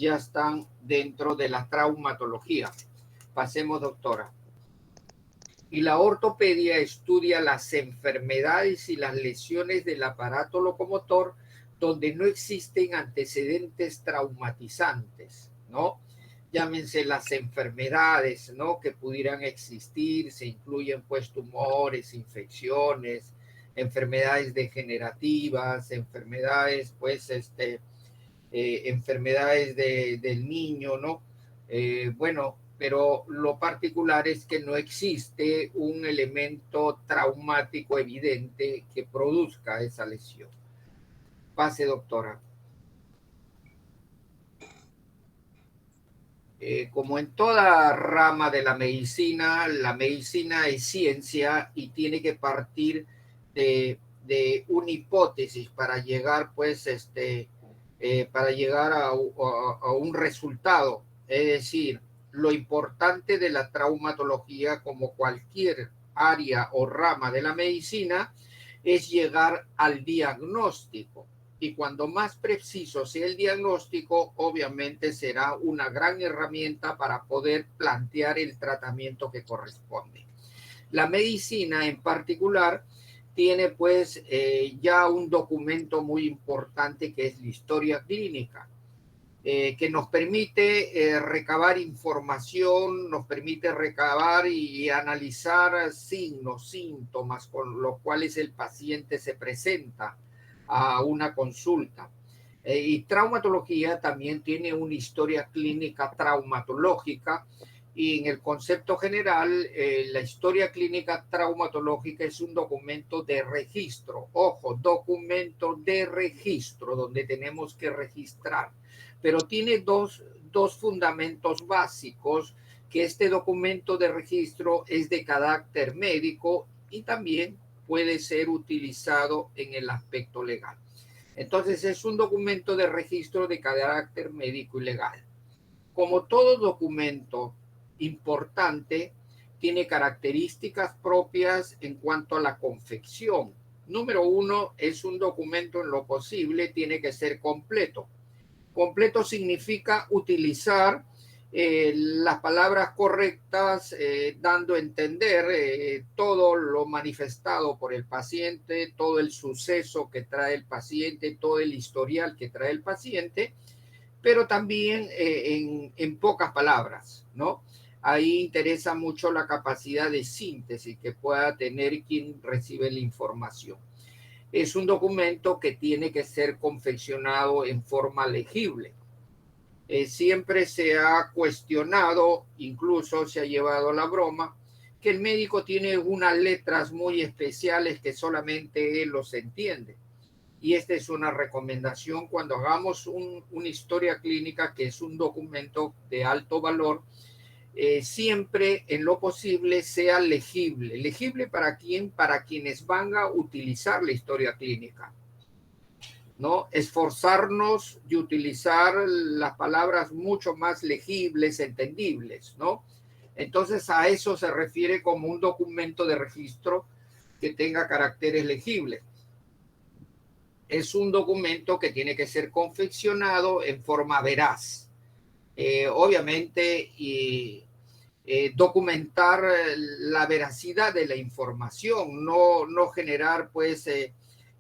ya están dentro de la traumatología. Pasemos, doctora. Y la ortopedia estudia las enfermedades y las lesiones del aparato locomotor donde no existen antecedentes traumatizantes, ¿no? Llámense las enfermedades, ¿no? Que pudieran existir, se incluyen pues tumores, infecciones, enfermedades degenerativas, enfermedades pues enfermedades del niño, ¿no? Bueno, pero lo particular es que no existe un elemento traumático evidente que produzca esa lesión. Pase, doctora. Como en toda rama de la medicina es ciencia y tiene que partir de una hipótesis para llegar, pues, para llegar a un resultado. Es decir, lo importante de la traumatología, como cualquier área o rama de la medicina, es llegar al diagnóstico. Y cuando más preciso sea el diagnóstico, obviamente será una gran herramienta para poder plantear el tratamiento que corresponde. La medicina en particular tiene pues ya un documento muy importante que es la historia clínica, que nos permite recabar información, nos permite recabar y analizar signos, síntomas con los cuales el paciente se presenta a una consulta. Y traumatología también tiene una historia clínica traumatológica y en el concepto general, la historia clínica traumatológica es un documento de registro. Ojo, documento de registro donde tenemos que registrar. Pero tiene dos fundamentos básicos, que este documento de registro es de carácter médico y también puede ser utilizado en el aspecto legal. Entonces es un documento de registro de carácter médico y legal. Como todo documento importante, tiene características propias en cuanto a la confección. Número uno, es un documento en lo posible, tiene que ser completo. Completo significa utilizar las palabras correctas, dando a entender todo lo manifestado por el paciente, todo el suceso que trae el paciente, todo el historial que trae el paciente, pero también en pocas palabras, ¿no? Ahí interesa mucho la capacidad de síntesis que pueda tener quien recibe la información. Es un documento que tiene que ser confeccionado en forma legible. Siempre se ha cuestionado, incluso se ha llevado la broma, que el médico tiene unas letras muy especiales que solamente él los entiende. Y esta es una recomendación cuando hagamos una historia clínica, que es un documento de alto valor, siempre en lo posible sea legible. ¿Legible para quién? Para quienes van a utilizar la historia clínica, ¿no? Esforzarnos de utilizar las palabras mucho más legibles, entendibles, ¿no? Entonces a eso se refiere como un documento de registro que tenga caracteres legibles. Es un documento que tiene que ser confeccionado en forma veraz. Obviamente, documentar la veracidad de la información, no generar pues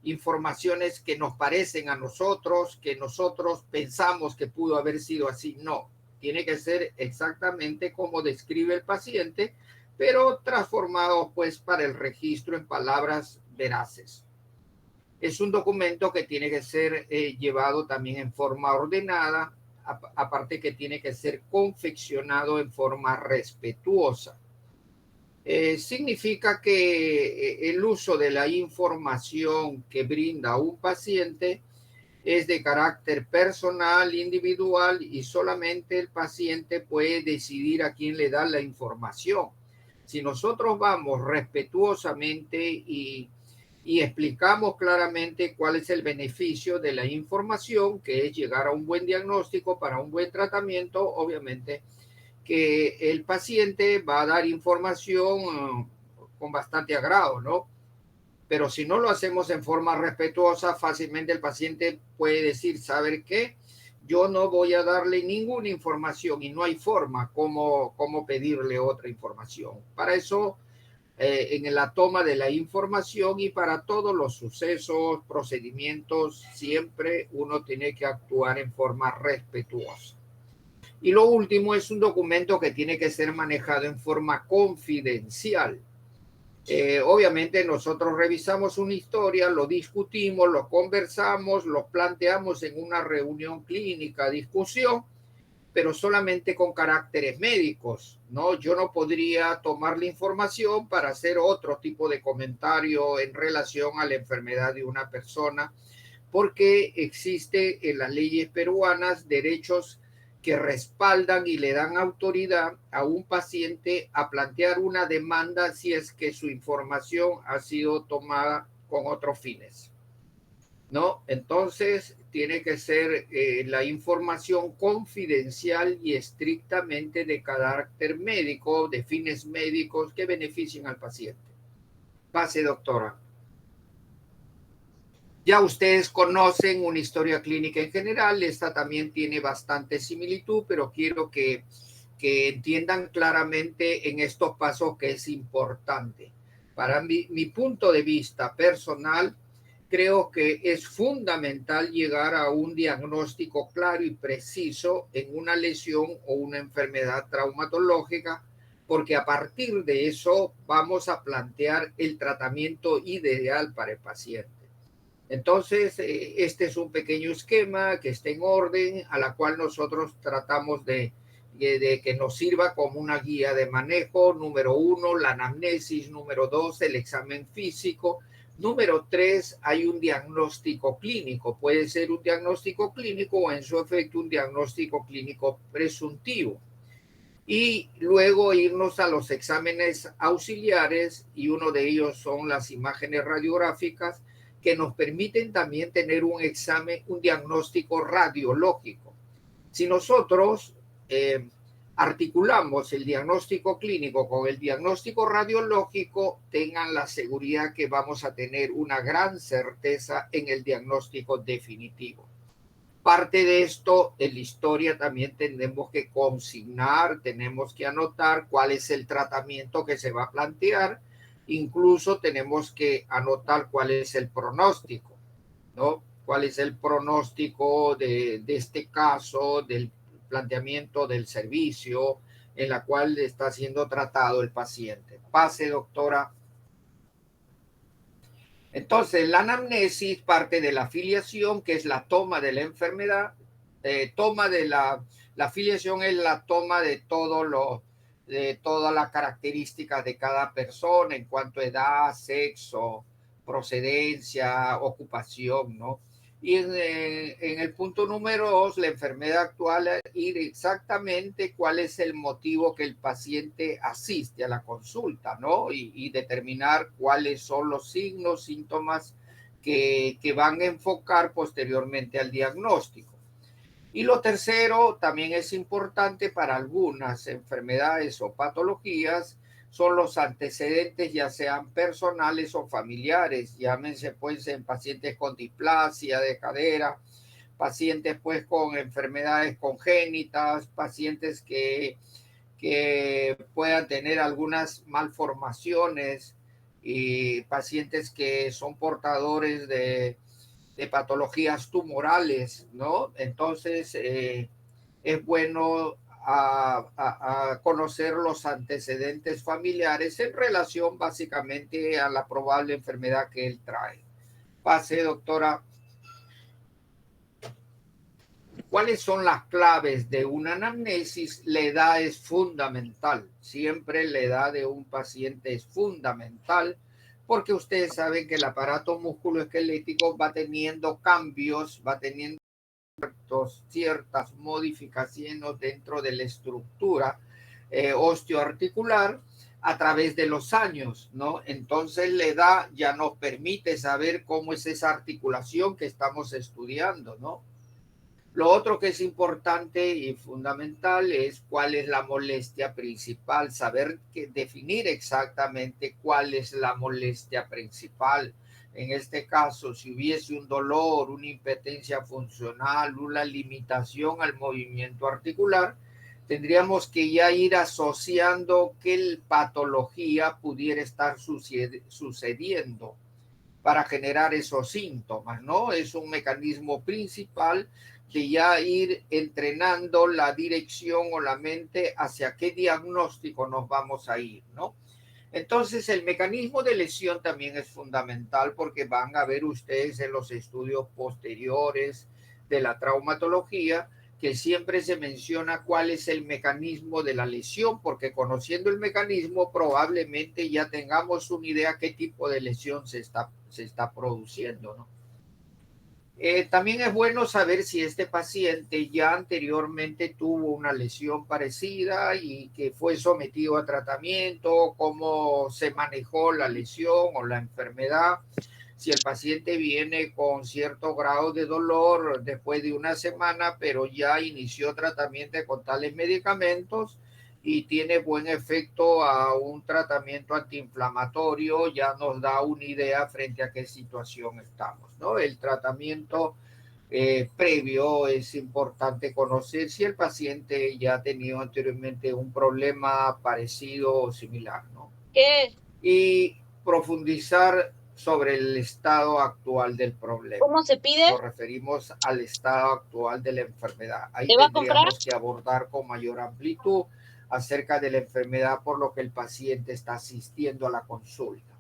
informaciones que nos parecen a nosotros, que nosotros pensamos que pudo haber sido así. No, tiene que ser exactamente como describe el paciente, pero transformado pues para el registro en palabras veraces. Es un documento que tiene que ser llevado también en forma ordenada, aparte que tiene que ser confeccionado en forma respetuosa. Significa que el uso de la información que brinda un paciente es de carácter personal, individual, y solamente el paciente puede decidir a quién le da la información. Si nosotros vamos respetuosamente y explicamos claramente cuál es el beneficio de la información, que es llegar a un buen diagnóstico para un buen tratamiento, obviamente que el paciente va a dar información con bastante agrado, ¿no? Pero si no lo hacemos en forma respetuosa, fácilmente el paciente puede decir, ¿saber qué? yo no voy a darle ninguna información y no hay forma como pedirle otra información. Para eso, en la toma de la información y para todos los sucesos, procedimientos, siempre uno tiene que actuar en forma respetuosa. Y lo último es un documento que tiene que ser manejado en forma confidencial. Obviamente nosotros revisamos una historia, lo discutimos, lo conversamos, lo planteamos en una reunión clínica, discusión, pero solamente con caracteres médicos, ¿no? Yo no podría tomar la información para hacer otro tipo de comentario en relación a la enfermedad de una persona, porque existe en las leyes peruanas derechos que respaldan y le dan autoridad a un paciente a plantear una demanda si es que su información ha sido tomada con otros fines, ¿no? Entonces, tiene que ser la información confidencial y estrictamente de carácter médico, de fines médicos que beneficien al paciente. Pase, doctora. Ya ustedes conocen una historia clínica en general, esta también tiene bastante similitud, pero quiero que entiendan claramente en estos pasos que es importante. Para mi punto de vista personal, creo que es fundamental llegar a un diagnóstico claro y preciso en una lesión o una enfermedad traumatológica, porque a partir de eso vamos a plantear el tratamiento ideal para el paciente. Entonces, este es un pequeño esquema que está en orden, a la cual nosotros tratamos de que nos sirva como una guía de manejo. Número 1, la anamnesis. Número 2, el examen físico. Número 3, hay un diagnóstico clínico. Puede ser un diagnóstico clínico o en su efecto un diagnóstico clínico presuntivo. Y luego irnos a los exámenes auxiliares, y uno de ellos son las imágenes radiográficas, que nos permiten también tener un examen, un diagnóstico radiológico. Si nosotros articulamos el diagnóstico clínico con el diagnóstico radiológico, tengan la seguridad que vamos a tener una gran certeza en el diagnóstico definitivo. Parte de esto, en la historia también tenemos que consignar, tenemos que anotar cuál es el tratamiento que se va a plantear. Incluso tenemos que anotar cuál es el pronóstico, ¿no? ¿Cuál es el pronóstico de este caso, del planteamiento del servicio en la cual está siendo tratado el paciente? Pase, doctora. Entonces, la anamnesis parte de la filiación, que es la toma de la enfermedad. Toma de la filiación es la toma de de todas las características de cada persona en cuanto a edad, sexo, procedencia, ocupación, ¿no? Y en el punto número 2, la enfermedad actual, ir exactamente cuál es el motivo que el paciente asiste a la consulta, ¿no? Y determinar cuáles son los signos, síntomas que van a enfocar posteriormente al diagnóstico. Y lo tercero, también es importante para algunas enfermedades o patologías, son los antecedentes, ya sean personales o familiares. Llámense pues en pacientes con displasia de cadera, pacientes pues con enfermedades congénitas, pacientes que puedan tener algunas malformaciones y pacientes que son portadores de patologías tumorales, ¿no? Entonces, es bueno a conocer los antecedentes familiares en relación básicamente a la probable enfermedad que él trae. Pase, doctora. ¿Cuáles son las claves de una anamnesis? La edad es fundamental. Siempre la edad de un paciente es fundamental porque ustedes saben que el aparato musculoesquelético va teniendo cambios, va teniendo ciertas modificaciones dentro de la estructura osteoarticular a través de los años, ¿no? Entonces la edad ya nos permite saber cómo es esa articulación que estamos estudiando, ¿no? Lo otro que es importante y fundamental es cuál es la molestia principal, saber definir exactamente cuál es la molestia principal. En este caso, si hubiese un dolor, una impetencia funcional, una limitación al movimiento articular, tendríamos que ya ir asociando qué patología pudiera estar sucediendo para generar esos síntomas, ¿no? Es un mecanismo principal de ya ir entrenando la dirección o la mente hacia qué diagnóstico nos vamos a ir, ¿no? Entonces, el mecanismo de lesión también es fundamental porque van a ver ustedes en los estudios posteriores de la traumatología que siempre se menciona cuál es el mecanismo de la lesión, porque conociendo el mecanismo probablemente ya tengamos una idea qué tipo de lesión se está produciendo, ¿no? También es bueno saber si este paciente ya anteriormente tuvo una lesión parecida y que fue sometido a tratamiento, cómo se manejó la lesión o la enfermedad. Si el paciente viene con cierto grado de dolor después de una semana, pero ya inició tratamiento con tales medicamentos y tiene buen efecto a un tratamiento antiinflamatorio, ya nos da una idea frente a qué situación estamos, ¿no? El tratamiento previo es importante conocer si el paciente ya ha tenido anteriormente un problema parecido o similar, ¿no? ¿Qué es? Y profundizar sobre el estado actual del problema. ¿Cómo se pide? Nos referimos al estado actual de la enfermedad. Ahí ¿Te va a comprar? tendríamos que abordar con mayor amplitud acerca de la enfermedad por lo que el paciente está asistiendo a la consulta.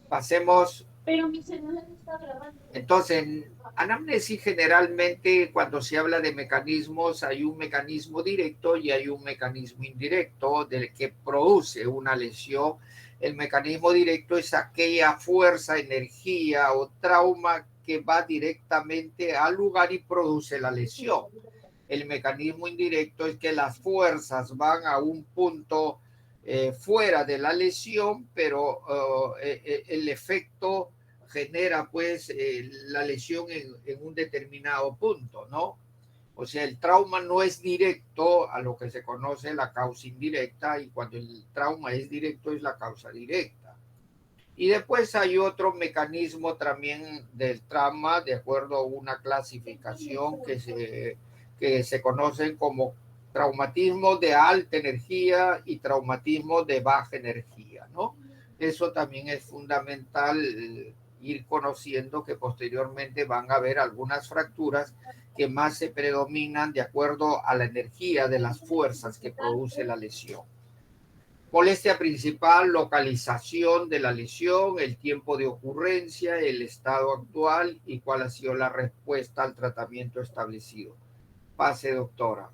Pasemos. Pero mi celular está grabando. Entonces, en anamnesis generalmente cuando se habla de mecanismos hay un mecanismo directo y hay un mecanismo indirecto del que produce una lesión. El mecanismo directo es aquella fuerza, energía o trauma que va directamente al lugar y produce la lesión. El mecanismo indirecto es que las fuerzas van a un punto fuera de la lesión, pero el efecto genera pues la lesión en un determinado punto, ¿no? O sea, el trauma no es directo a lo que se conoce la causa indirecta y cuando el trauma es directo es la causa directa. Y después hay otro mecanismo también del trauma, de acuerdo a una clasificación que se conocen como traumatismo de alta energía y traumatismo de baja energía, ¿no? Eso también es fundamental ir conociendo que posteriormente van a haber algunas fracturas que más se predominan de acuerdo a la energía de las fuerzas que produce la lesión. Molestia principal, localización de la lesión, el tiempo de ocurrencia, el estado actual y cuál ha sido la respuesta al tratamiento establecido. Pase, doctora.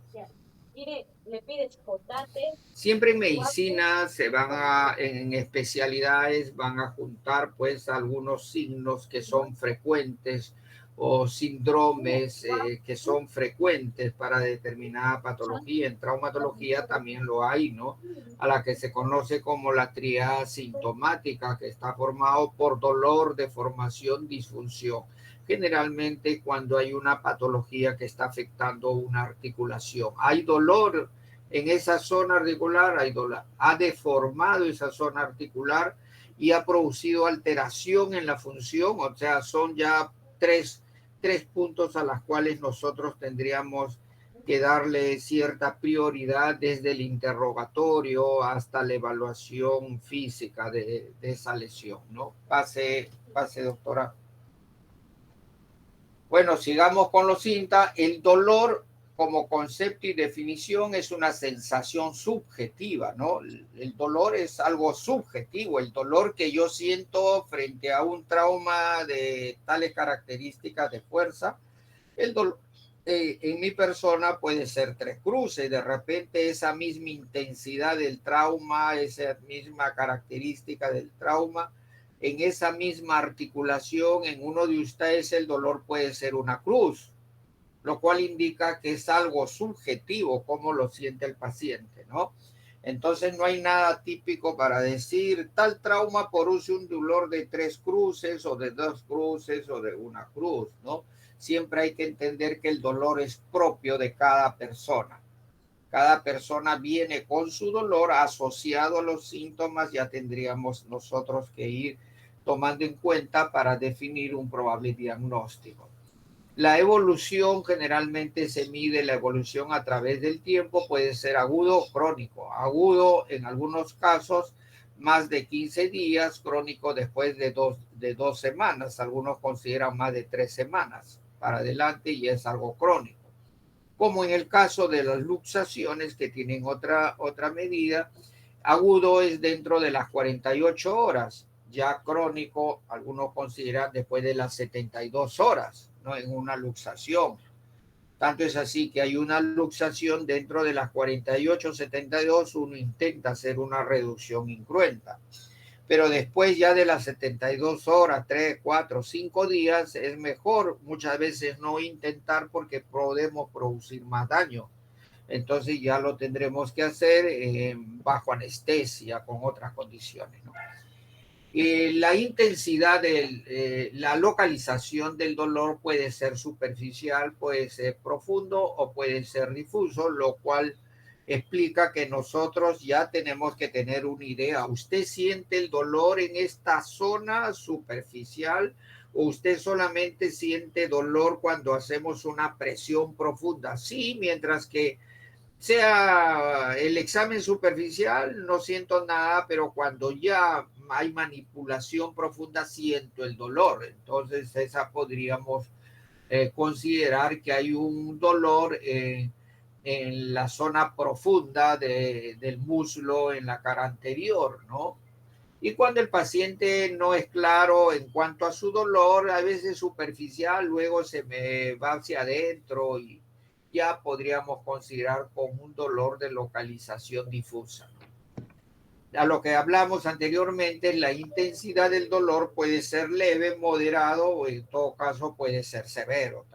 Mire, le pides potate. Siempre en medicina se van en especialidades, van a juntar pues algunos signos que son frecuentes o síndromes que son frecuentes para determinada patología. En traumatología también lo hay, ¿no? A la que se conoce como la tríada sintomática, que está formado por dolor, deformación, disfunción. Generalmente cuando hay una patología que está afectando una articulación. Hay dolor en esa zona articular, hay dolor. Ha deformado esa zona articular y ha producido alteración en la función, o sea, son ya tres puntos a los cuales nosotros tendríamos que darle cierta prioridad desde el interrogatorio hasta la evaluación física de esa lesión, ¿no? Pase, doctora. Bueno, sigamos con los síntomas. El dolor como concepto y definición es una sensación subjetiva, ¿no? El dolor es algo subjetivo, el dolor que yo siento frente a un trauma de tales características de fuerza. El dolor en mi persona puede ser tres cruces, de repente esa misma intensidad del trauma, esa misma característica del trauma, en esa misma articulación, en uno de ustedes el dolor puede ser una cruz, lo cual indica que es algo subjetivo, como lo siente el paciente, ¿no? Entonces no hay nada típico para decir tal trauma produce un dolor de tres cruces o de dos cruces o de una cruz, ¿no? Siempre hay que entender que el dolor es propio de cada persona. Cada persona viene con su dolor asociado a los síntomas, ya tendríamos nosotros que ir tomando en cuenta para definir un probable diagnóstico. La evolución generalmente se mide la evolución a través del tiempo, puede ser agudo o crónico. Agudo en algunos casos más de 15 días, crónico después de dos semanas. Algunos consideran más de 3 semanas para adelante y es algo crónico. Como en el caso de las luxaciones que tienen otra medida, agudo es dentro de las 48 horas, ya crónico algunos consideran después de las 72 horas, ¿no? En una luxación. Tanto es así que hay una luxación dentro de las 48, 72, uno intenta hacer una reducción incruenta. Pero después ya de las 72 horas, 3, 4, 5 días, es mejor muchas veces no intentar porque podemos producir más daño. Entonces ya lo tendremos que hacer bajo anestesia, con otras condiciones, ¿no? La intensidad la localización del dolor puede ser superficial, puede ser profundo o puede ser difuso, lo cual explica que nosotros ya tenemos que tener una idea. ¿Usted siente el dolor en esta zona superficial o usted solamente siente dolor cuando hacemos una presión profunda? Sí, mientras que sea el examen superficial, no siento nada, pero cuando ya hay manipulación profunda, siento el dolor. Entonces, esa podríamos considerar que hay un dolor en la zona profunda del muslo, en la cara anterior, ¿no? Y cuando el paciente no es claro en cuanto a su dolor, a veces superficial, luego se me va hacia adentro y ya podríamos considerar como un dolor de localización difusa. A lo que hablamos anteriormente, la intensidad del dolor puede ser leve, moderado o en todo caso puede ser severo.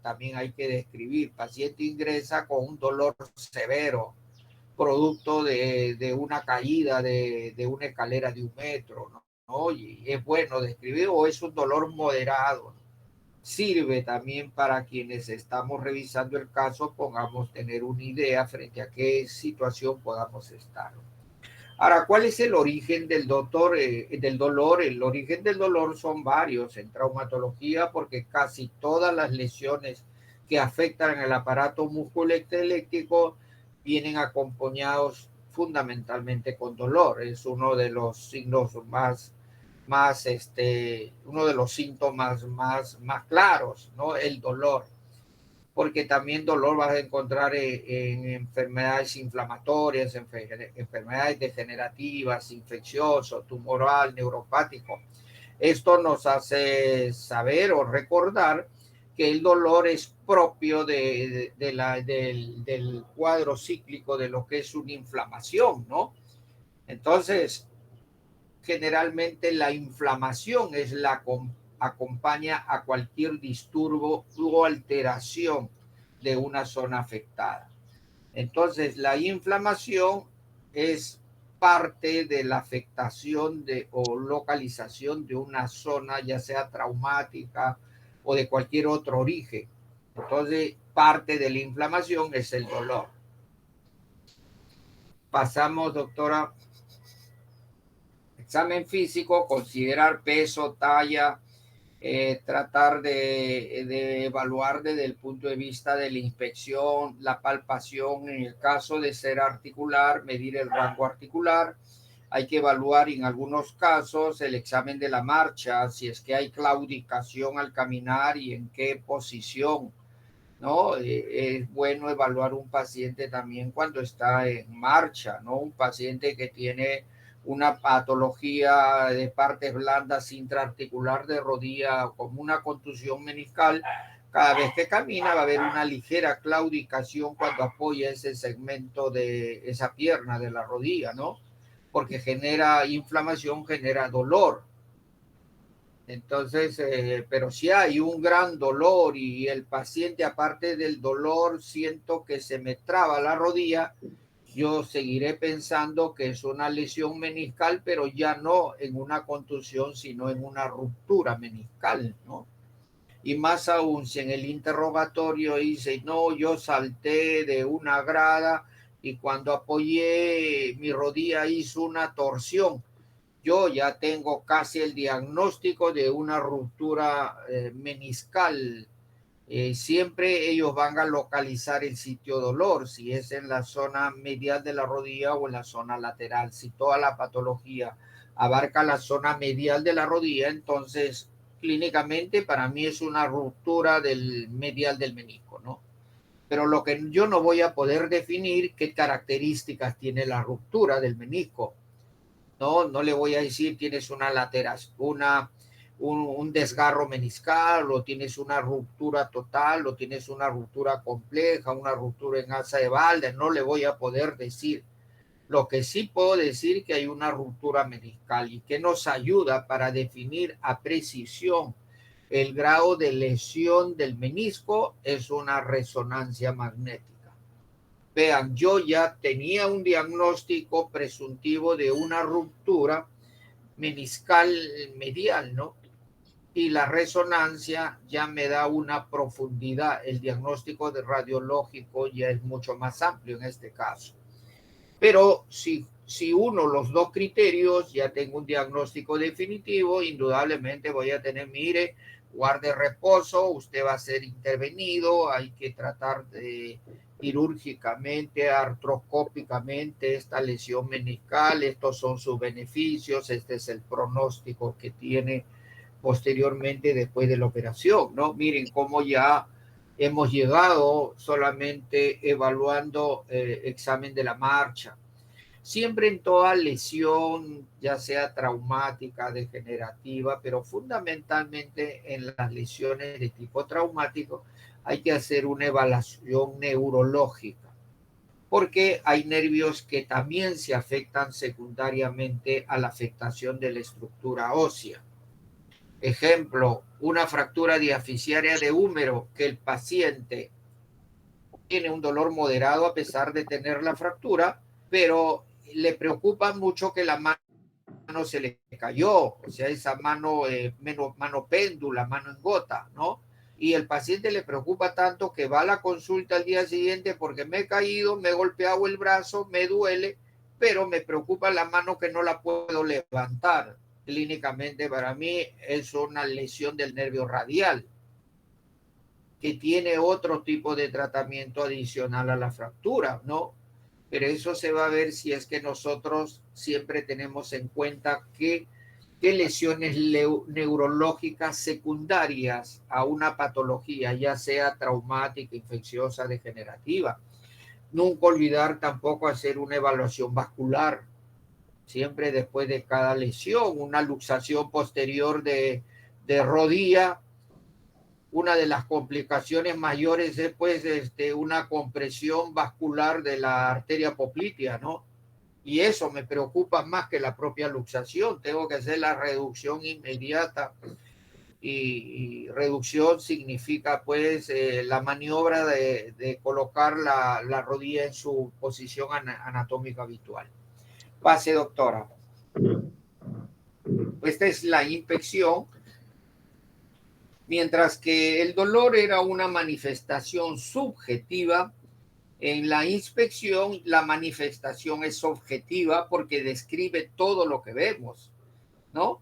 También hay que describir, el paciente ingresa con un dolor severo, producto de una caída de una escalera de 1 metro, ¿no? Y es bueno describir, o es un dolor moderado, ¿no? Sirve también para quienes estamos revisando el caso, podamos tener una idea frente a qué situación podamos estar. Ahora, ¿cuál es el origen del dolor? El origen del dolor son varios en traumatología, porque casi todas las lesiones que afectan el aparato musculoesquelético vienen acompañados fundamentalmente con dolor. Es uno de los signos uno de los síntomas más claros, ¿no? El dolor. Porque también dolor vas a encontrar en enfermedades inflamatorias, enfermedades degenerativas, infeccioso, tumoral, neuropático. Esto nos hace saber o recordar que el dolor es propio del cuadro cíclico de lo que es una inflamación, ¿no? Entonces, generalmente la inflamación es la acompaña a cualquier disturbo o alteración de una zona afectada. Entonces, la inflamación es parte de la afectación o localización de una zona, ya sea traumática o de cualquier otro origen. Entonces, parte de la inflamación es el dolor. Pasamos, doctora. Examen físico, considerar peso, talla, tratar de evaluar desde el punto de vista de la inspección, la palpación, en el caso de ser articular, medir el rango articular. Hay que evaluar en algunos casos el examen de la marcha, si es que hay claudicación al caminar y en qué posición, ¿no? Es bueno evaluar un paciente también cuando está en marcha, ¿no? Un paciente que tiene una patología de partes blandas intraarticular de rodilla como una contusión meniscal, cada vez que camina va a haber una ligera claudicación cuando apoya ese segmento de esa pierna de la rodilla, ¿no? Porque genera inflamación, genera dolor. Entonces, pero si hay un gran dolor y el paciente, aparte del dolor, siento que se me traba la rodilla, yo seguiré pensando que es una lesión meniscal, pero ya no en una contusión, sino en una ruptura meniscal, ¿no? Y más aún, si en el interrogatorio dice, no, yo salté de una grada y cuando apoyé mi rodilla hizo una torsión. yo ya tengo casi el diagnóstico de una ruptura meniscal. Siempre ellos van a localizar el sitio dolor, si es en la zona medial de la rodilla o en la zona lateral. Si toda la patología abarca la zona medial de la rodilla, entonces clínicamente para mí es una ruptura del medial del menisco, ¿no? Pero lo que yo no voy a poder definir qué características tiene la ruptura del menisco. No le voy a decir tienes una lateral, un desgarro meniscal, o tienes una ruptura total, o tienes una ruptura compleja, una ruptura en asa de Walden. No le voy a poder decir. Lo que sí puedo decir que hay una ruptura meniscal y que nos ayuda para definir a precisión el grado de lesión del menisco es una resonancia magnética. Vean, yo ya tenía un diagnóstico presuntivo de una ruptura meniscal medial, ¿no? Y la resonancia ya me da una profundidad. El diagnóstico de radiológico ya es mucho más amplio en este caso. Pero si uno los dos criterios, ya tengo un diagnóstico definitivo, indudablemente voy a tener, mire, guarde reposo, usted va a ser intervenido, hay que tratar de quirúrgicamente, artroscópicamente esta lesión meniscal, estos son sus beneficios, este es el pronóstico que tiene posteriormente después de la operación, ¿no? Miren cómo ya hemos llegado solamente evaluando examen de la marcha. Siempre en toda lesión, ya sea traumática, degenerativa, pero fundamentalmente en las lesiones de tipo traumático, hay que hacer una evaluación neurológica, porque hay nervios que también se afectan secundariamente a la afectación de la estructura ósea. Ejemplo, una fractura diaficiaria de húmero, que el paciente tiene un dolor moderado a pesar de tener la fractura, pero le preocupa mucho que la mano se le cayó, o sea, esa mano, mano péndula, mano en gota, ¿no? Y el paciente le preocupa tanto que va a la consulta al día siguiente porque me he caído, me he golpeado el brazo, me duele, pero me preocupa la mano que no la puedo levantar. Clínicamente para mí es una lesión del nervio radial que tiene otro tipo de tratamiento adicional a la fractura, ¿no? Pero eso se va a ver si es que nosotros siempre tenemos en cuenta que lesiones neurológicas secundarias a una patología, ya sea traumática, infecciosa, degenerativa. Nunca olvidar tampoco hacer una evaluación vascular, siempre después de cada lesión, una luxación posterior de rodilla. Una de las complicaciones mayores es pues una compresión vascular de la arteria poplitea, ¿no? Y eso me preocupa más que la propia luxación. Tengo que hacer la reducción inmediata. Y reducción significa pues la maniobra de colocar la rodilla en su posición anatómica habitual. Pase, doctora. Esta es la inspección. Mientras que el dolor era una manifestación subjetiva, en la inspección la manifestación es objetiva porque describe todo lo que vemos, ¿no?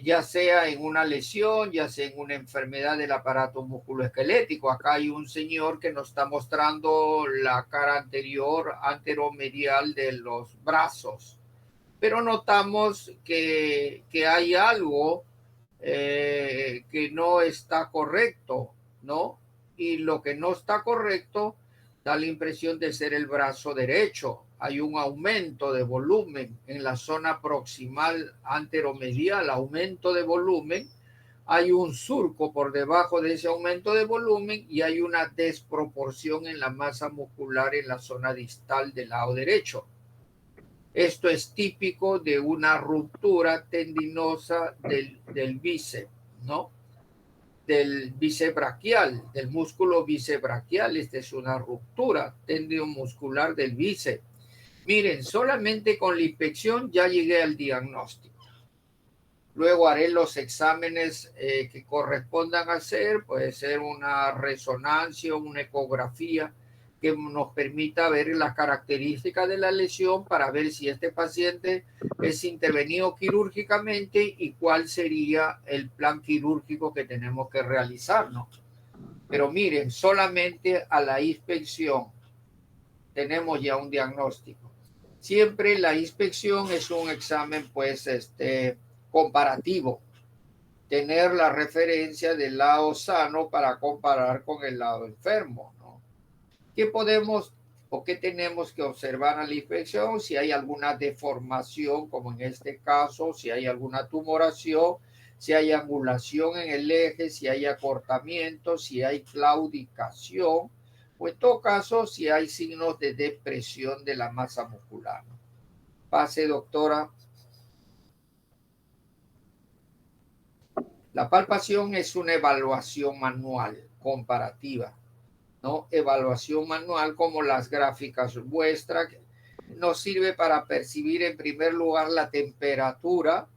Ya sea en una lesión, ya sea en una enfermedad del aparato musculoesquelético. Acá hay un señor que nos está mostrando la cara anterior, anteromedial de los brazos, pero notamos que hay algo que no está correcto, ¿no? Y lo que no está correcto da la impresión de ser el brazo derecho. Hay un aumento de volumen en la zona proximal anteromedial, aumento de volumen. Hay un surco por debajo de ese aumento de volumen y hay una desproporción en la masa muscular en la zona distal del lado derecho. Esto es típico de una ruptura tendinosa del bíceps, ¿no? Del bíceps braquial, del músculo bíceps braquial. Esta es una ruptura tendinomuscular del bíceps. Miren, solamente con la inspección ya llegué al diagnóstico. Luego haré los exámenes que correspondan hacer, puede ser una resonancia, una ecografía, que nos permita ver las características de la lesión para ver si este paciente es intervenido quirúrgicamente y cuál sería el plan quirúrgico que tenemos que realizar, ¿no? Pero miren, solamente a la inspección tenemos ya un diagnóstico. Siempre la inspección es un examen, pues, comparativo. Tener la referencia del lado sano para comparar con el lado enfermo, ¿no? ¿Qué podemos o qué tenemos que observar a la inspección? Si hay alguna deformación, como en este caso, si hay alguna tumoración, si hay angulación en el eje, si hay acortamiento, si hay claudicación, o en todo caso, si hay signos de depresión de la masa muscular. Pase, doctora. La palpación es una evaluación manual comparativa, ¿no? Evaluación manual como las gráficas vuestras nos sirve para percibir en primer lugar la temperatura,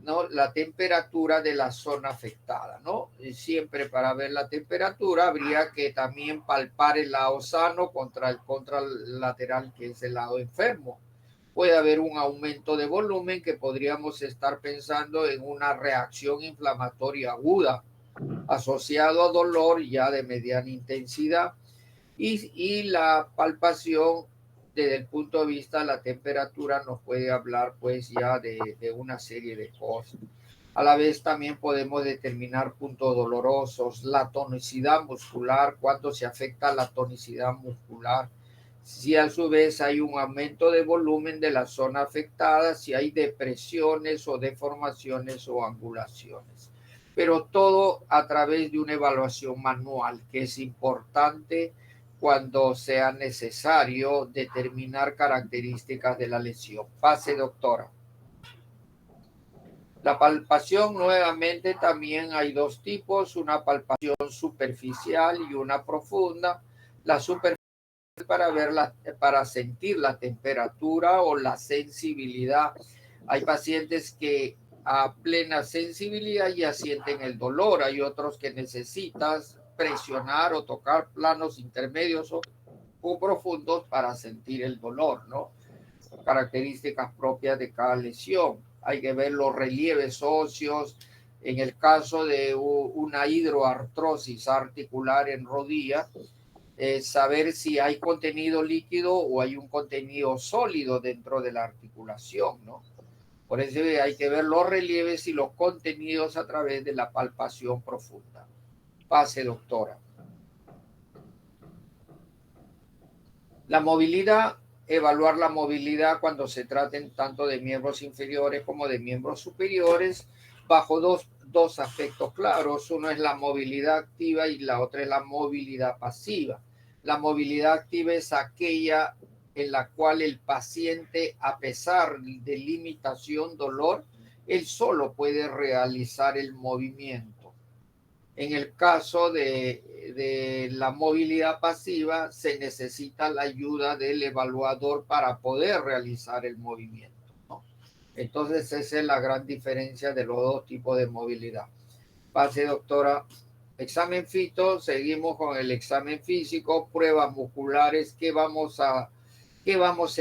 ¿no? La temperatura de la zona afectada, ¿no? Y siempre para ver la temperatura habría que también palpar el lado sano contra el contralateral, que es el lado enfermo. Puede haber un aumento de volumen que podríamos estar pensando en una reacción inflamatoria aguda asociado a dolor ya de mediana intensidad y la palpación desde el punto de vista de la temperatura nos puede hablar pues ya de una serie de cosas. A la vez también podemos determinar puntos dolorosos, la tonicidad muscular, cuando se afecta la tonicidad muscular, si a su vez hay un aumento de volumen de la zona afectada, si hay depresiones o deformaciones o angulaciones. Pero todo a través de una evaluación manual, que es importante cuando sea necesario determinar características de la lesión. Pase, doctora. La palpación, nuevamente, también hay dos tipos, una palpación superficial y una profunda. La superficial para sentir la temperatura o la sensibilidad. Hay pacientes que a plena sensibilidad ya sienten el dolor, hay otros que necesitas presionar o tocar planos intermedios o profundos para sentir el dolor, ¿no? Características propias de cada lesión. Hay que ver los relieves óseos. En el caso de una hidroartrosis articular en rodilla, saber si hay contenido líquido o hay un contenido sólido dentro de la articulación, ¿no? Por eso hay que ver los relieves y los contenidos a través de la palpación profunda. Pase, doctora. La movilidad, evaluar la movilidad cuando se traten tanto de miembros inferiores como de miembros superiores bajo dos aspectos claros. Uno es la movilidad activa y la otra es la movilidad pasiva. La movilidad activa es aquella en la cual el paciente, a pesar de limitación, dolor, él solo puede realizar el movimiento. En el caso de la movilidad pasiva, se necesita la ayuda del evaluador para poder realizar el movimiento, ¿no? Entonces, esa es la gran diferencia de los dos tipos de movilidad. Pase, doctora. Examen fito, seguimos con el examen físico, pruebas musculares. ¿Qué vamos a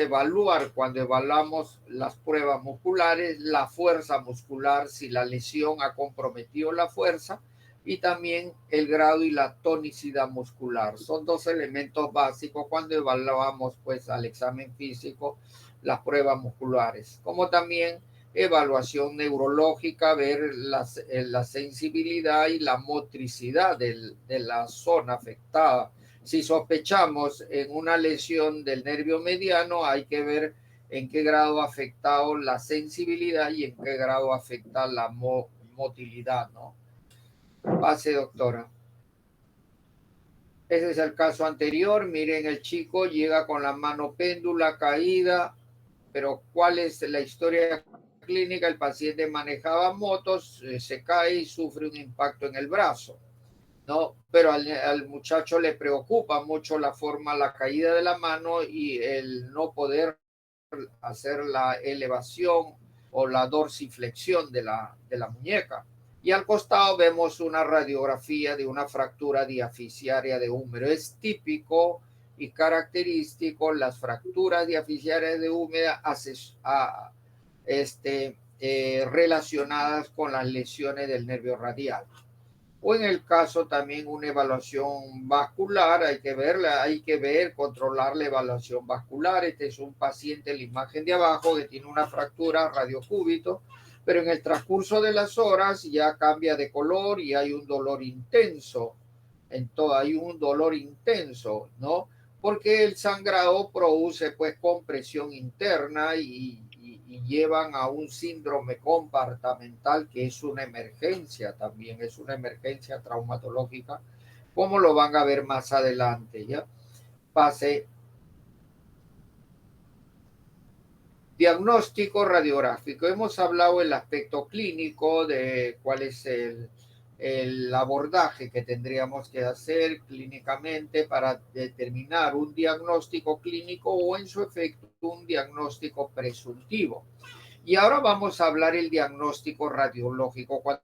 evaluar cuando evaluamos las pruebas musculares? La fuerza muscular, si la lesión ha comprometido la fuerza, y también el grado y la tonicidad muscular. Son dos elementos básicos cuando evaluamos pues al examen físico las pruebas musculares, como también evaluación neurológica, ver la sensibilidad y la motricidad de la zona afectada. Si sospechamos en una lesión del nervio mediano, hay que ver en qué grado ha afectado la sensibilidad y en qué grado afecta la motilidad, ¿no? Pase, doctora. Ese es el caso anterior. Miren, el chico llega con la mano péndula caída, pero ¿cuál es la historia clínica? El paciente manejaba motos, se cae y sufre un impacto en el brazo, ¿no? Pero al muchacho le preocupa mucho la caída de la mano y el no poder hacer la elevación o la dorsiflexión de la muñeca. Y al costado vemos una radiografía de una fractura diafisiaria de húmero. Es típico y característico las fracturas diaficiarias de húmeda relacionadas con las lesiones del nervio radial. O en el caso también una evaluación vascular, hay que ver, controlar la evaluación vascular. Este es un paciente, la imagen de abajo, que tiene una fractura radiocúbito, pero en el transcurso de las horas ya cambia de color y hay un dolor intenso. Hay un dolor intenso, ¿no? Porque el sangrado produce pues compresión interna y llevan a un síndrome compartamental que es una emergencia también, es una emergencia traumatológica, como lo van a ver más adelante, ¿ya? Pase. Diagnóstico radiográfico. Hemos hablado del aspecto clínico, de cuál es el abordaje que tendríamos que hacer clínicamente para determinar un diagnóstico clínico o en su efecto un diagnóstico presuntivo. Y ahora vamos a hablar el diagnóstico radiológico. Cuando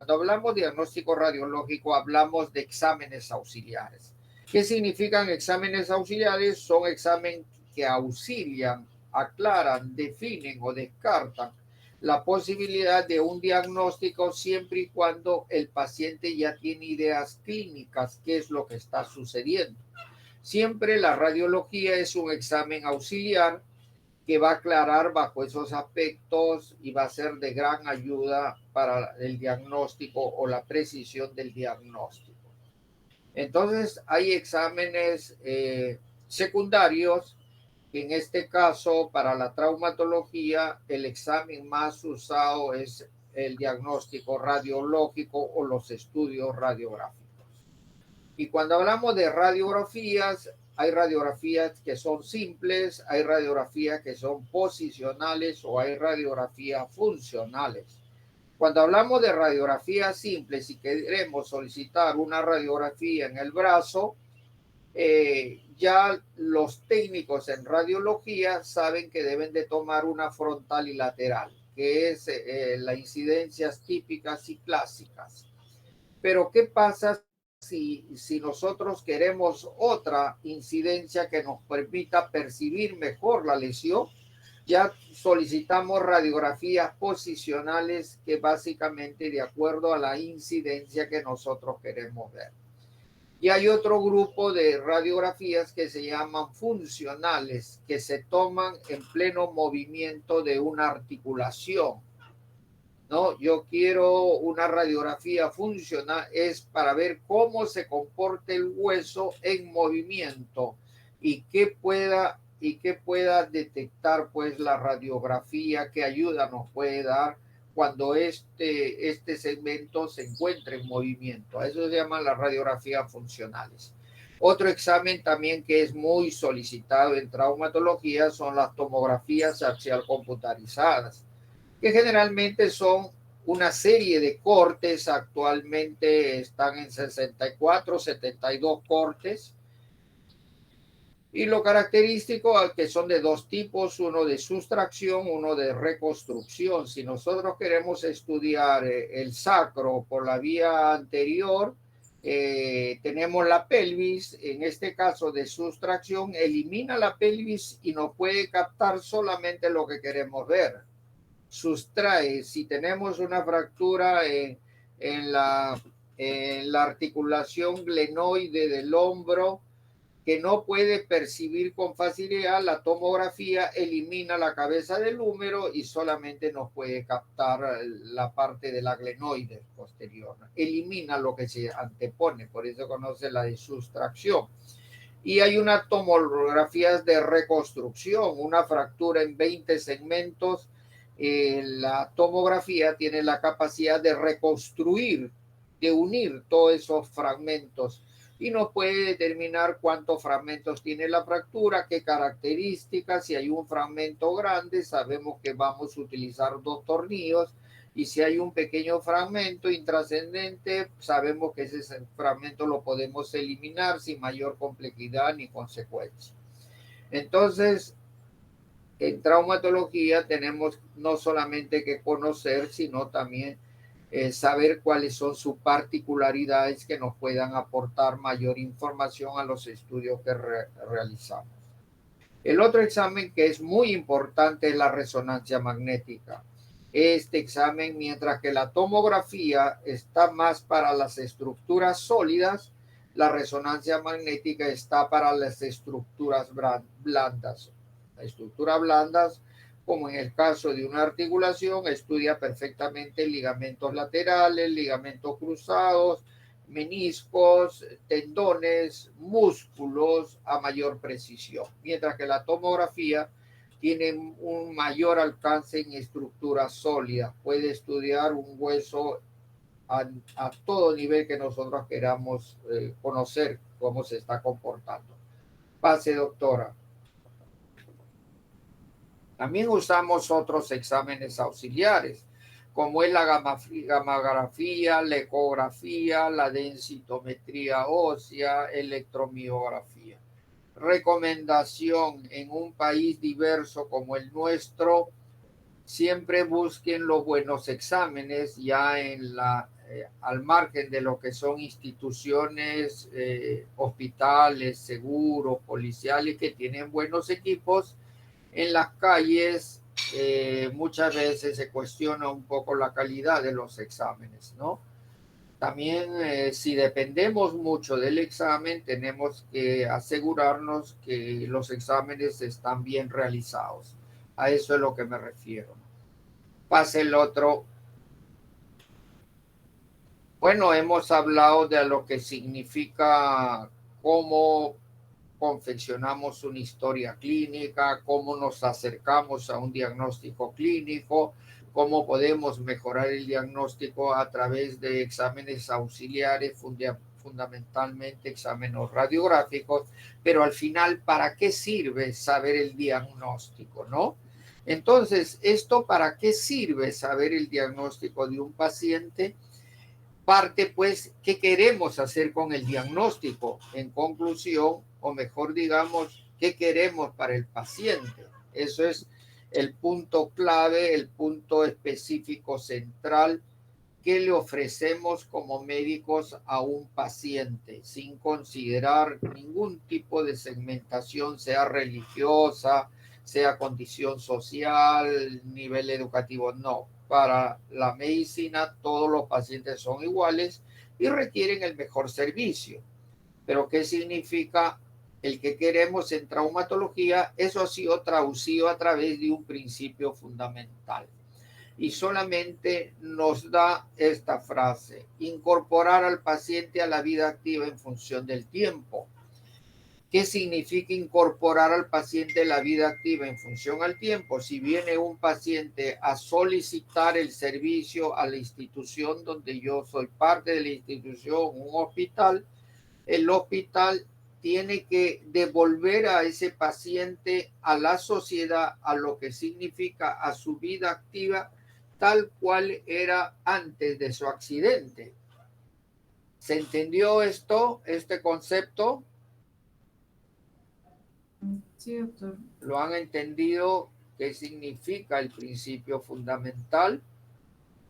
hablamos de diagnóstico radiológico hablamos de exámenes auxiliares. ¿Qué significan exámenes auxiliares? Son exámenes que auxilian, aclaran, definen o descartan la posibilidad de un diagnóstico siempre y cuando el paciente ya tiene ideas clínicas, qué es lo que está sucediendo. Siempre la radiología es un examen auxiliar que va a aclarar bajo esos aspectos y va a ser de gran ayuda para el diagnóstico o la precisión del diagnóstico. Entonces, hay exámenes secundarios, que en este caso, para la traumatología, el examen más usado es el diagnóstico radiológico o los estudios radiográficos. Y cuando hablamos de radiografías, hay radiografías que son simples, hay radiografías que son posicionales o hay radiografías funcionales. Cuando hablamos de radiografías simples y queremos solicitar una radiografía en el brazo, ya los técnicos en radiología saben que deben de tomar una frontal y lateral, que es las incidencias típicas y clásicas. Pero ¿qué pasa si nosotros queremos otra incidencia que nos permita percibir mejor la lesión? Ya solicitamos radiografías posicionales que básicamente de acuerdo a la incidencia que nosotros queremos ver. Y hay otro grupo de radiografías que se llaman funcionales, que se toman en pleno movimiento de una articulación. No, yo quiero una radiografía funcional, es para ver cómo se comporta el hueso en movimiento y qué pueda detectar pues la radiografía, qué ayuda nos puede dar cuando este segmento se encuentra en movimiento. A eso se llaman las radiografías funcionales. Otro examen también que es muy solicitado en traumatología son las tomografías axial computarizadas, que generalmente son una serie de cortes. Actualmente están en 64, 72 cortes. Y lo característico es que son de dos tipos, uno de sustracción, uno de reconstrucción. Si nosotros queremos estudiar el sacro por la vía anterior, tenemos la pelvis, en este caso de sustracción, elimina la pelvis y nos puede captar solamente lo que queremos ver. Sustrae, si tenemos una fractura en la articulación glenoide del hombro que no puede percibir con facilidad, la tomografía elimina la cabeza del húmero y solamente nos puede captar la parte de la glenoide posterior. Elimina lo que se antepone, por eso conoce la de sustracción. Y hay una tomografía de reconstrucción, una fractura en 20 segmentos. La tomografía tiene la capacidad de reconstruir, de unir todos esos fragmentos y nos puede determinar cuántos fragmentos tiene la fractura, qué características. Si hay un fragmento grande, sabemos que vamos a utilizar 2 tornillos, y si hay un pequeño fragmento intrascendente, sabemos que ese fragmento lo podemos eliminar sin mayor complejidad ni consecuencia. Entonces, en traumatología tenemos no solamente que conocer, sino también saber cuáles son sus particularidades que nos puedan aportar mayor información a los estudios que realizamos. El otro examen que es muy importante es la resonancia magnética. Este examen, mientras que la tomografía está más para las estructuras sólidas, la resonancia magnética está para las estructuras blandas. Las estructuras blandas, como en el caso de una articulación, estudia perfectamente ligamentos laterales, ligamentos cruzados, meniscos, tendones, músculos a mayor precisión, mientras que la tomografía tiene un mayor alcance en estructuras sólidas, puede estudiar un hueso a todo nivel que nosotros queramos conocer cómo se está comportando. Pase, doctora. También usamos otros exámenes auxiliares, como es la gamografía, la ecografía, la densitometría ósea, electromiografía. Recomendación: en un país diverso como el nuestro, siempre busquen los buenos exámenes ya al margen de lo que son instituciones, hospitales, seguros, policiales que tienen buenos equipos. En las calles muchas veces se cuestiona un poco la calidad de los exámenes, ¿no? También si dependemos mucho del examen, tenemos que asegurarnos que los exámenes están bien realizados. A eso es lo que me refiero. Pase el otro. Bueno, hemos hablado de lo que significa cómo confeccionamos una historia clínica, cómo nos acercamos a un diagnóstico clínico, cómo podemos mejorar el diagnóstico a través de exámenes auxiliares, fundamentalmente exámenes radiográficos, pero al final, ¿para qué sirve saber el diagnóstico, no? Entonces, ¿esto para qué sirve saber el diagnóstico de un paciente? Parte, pues, ¿qué queremos hacer con el diagnóstico? En conclusión, o mejor digamos, ¿qué queremos para el paciente? Eso es el punto clave, el punto específico central que le ofrecemos como médicos a un paciente, sin considerar ningún tipo de segmentación, sea religiosa, sea condición social, nivel educativo, no. Para la medicina todos los pacientes son iguales y requieren el mejor servicio. Pero ¿qué significa el que queremos en traumatología? Eso ha sido traducido a través de un principio fundamental. Y solamente nos da esta frase: incorporar al paciente a la vida activa en función del tiempo. ¿Qué significa incorporar al paciente a la vida activa en función al tiempo? Si viene un paciente a solicitar el servicio a la institución donde yo soy parte de la institución, un hospital, el hospital tiene que devolver a ese paciente a la sociedad, a lo que significa a su vida activa, tal cual era antes de su accidente. ¿Se entendió esto, este concepto? Sí, doctor. ¿Lo han entendido? ¿Qué significa el principio fundamental?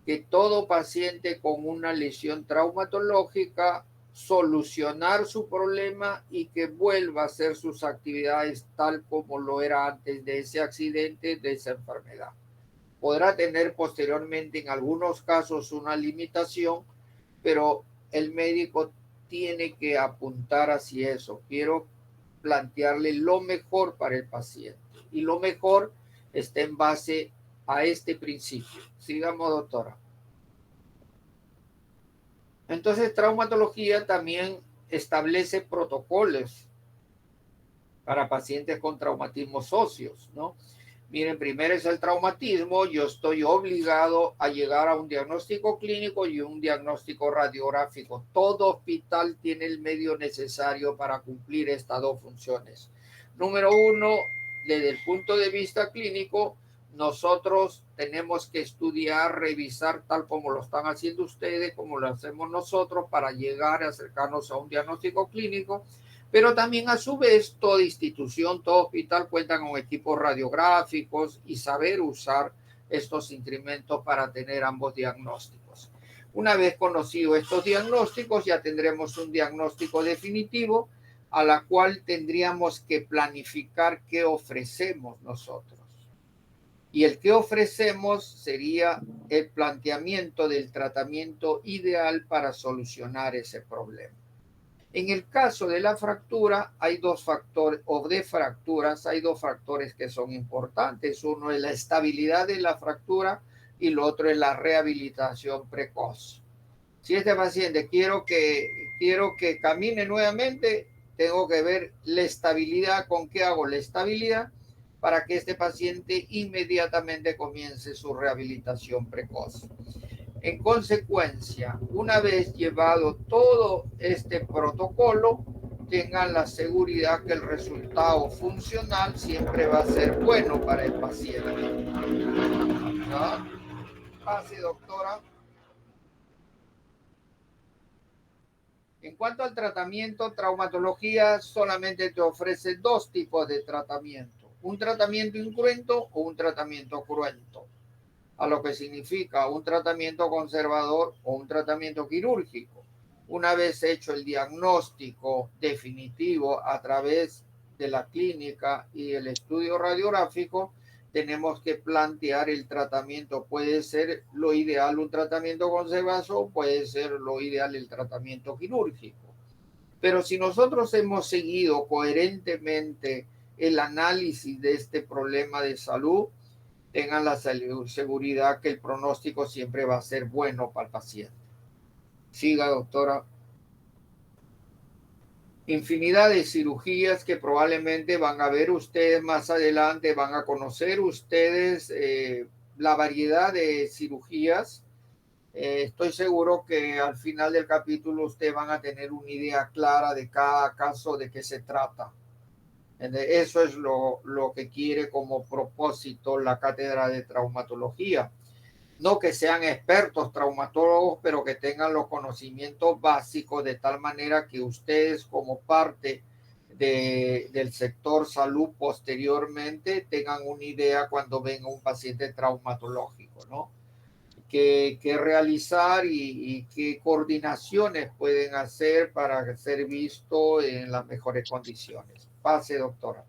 Que todo paciente con una lesión traumatológica, solucionar su problema y que vuelva a hacer sus actividades tal como lo era antes de ese accidente, de esa enfermedad. Podrá tener posteriormente en algunos casos una limitación, pero el médico tiene que apuntar hacia eso. Quiero plantearle lo mejor para el paciente y lo mejor está en base a este principio. Sigamos, doctora. Entonces, traumatología también establece protocolos para pacientes con traumatismos óseos, ¿no? Miren, primero es el traumatismo. Yo estoy obligado a llegar a un diagnóstico clínico y un diagnóstico radiográfico. Todo hospital tiene el medio necesario para cumplir estas dos funciones. Número uno, desde el punto de vista clínico, nosotros tenemos que estudiar, revisar tal como lo están haciendo ustedes, como lo hacemos nosotros, para llegar a acercarnos a un diagnóstico clínico. Pero también a su vez toda institución, todo hospital cuenta con equipos radiográficos y saber usar estos instrumentos para tener ambos diagnósticos. Una vez conocido estos diagnósticos, ya tendremos un diagnóstico definitivo a la cual tendríamos que planificar qué ofrecemos nosotros. Y el que ofrecemos sería el planteamiento del tratamiento ideal para solucionar ese problema. En el caso de la fractura, hay dos factores, o de fracturas, hay dos factores que son importantes. Uno es la estabilidad de la fractura y lo otro es la rehabilitación precoz. Si este paciente quiero que camine nuevamente, tengo que ver la estabilidad. ¿Con qué hago la estabilidad? Para que este paciente inmediatamente comience su rehabilitación precoz. En consecuencia, una vez llevado todo este protocolo, tengan la seguridad que el resultado funcional siempre va a ser bueno para el paciente. ¿No? Pase, doctora. En cuanto al tratamiento, traumatología solamente te ofrece dos tipos de tratamiento: un tratamiento incruento o un tratamiento cruento, a lo que significa un tratamiento conservador o un tratamiento quirúrgico. Una vez hecho el diagnóstico definitivo a través de la clínica y el estudio radiográfico, tenemos que plantear el tratamiento. Puede ser lo ideal un tratamiento conservador, puede ser lo ideal el tratamiento quirúrgico. Pero si nosotros hemos seguido coherentemente el análisis de este problema de salud, tengan la seguridad que el pronóstico siempre va a ser bueno para el paciente. Siga, doctora. Infinidad de cirugías que probablemente van a ver ustedes más adelante, van a conocer ustedes la variedad de cirugías. Estoy seguro que al final del capítulo ustedes van a tener una idea clara de cada caso, de qué se trata. Eso es lo que quiere como propósito la cátedra de traumatología. No que sean expertos traumatólogos, pero que tengan los conocimientos básicos de tal manera que ustedes como parte del sector salud posteriormente tengan una idea cuando venga un paciente traumatológico, ¿no? Qué realizar y qué coordinaciones pueden hacer para ser visto en las mejores condiciones. Pase, doctora.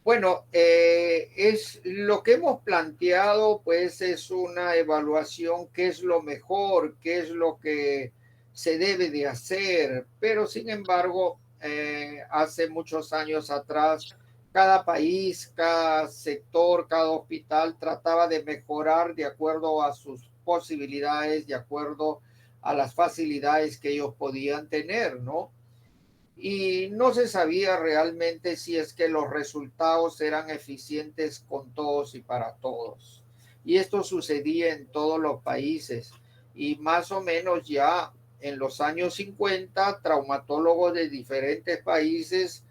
Bueno, es lo que hemos planteado, pues es una evaluación, qué es lo mejor, qué es lo que se debe de hacer, pero sin embargo, hace muchos años atrás, cada país, cada sector, cada hospital trataba de mejorar de acuerdo a sus posibilidades, de acuerdo a las facilidades que ellos podían tener, ¿no? Y no se sabía realmente si es que los resultados eran eficientes con todos y para todos. Y esto sucedía en todos los países. Y más o menos ya en los años 50, traumatólogos de diferentes países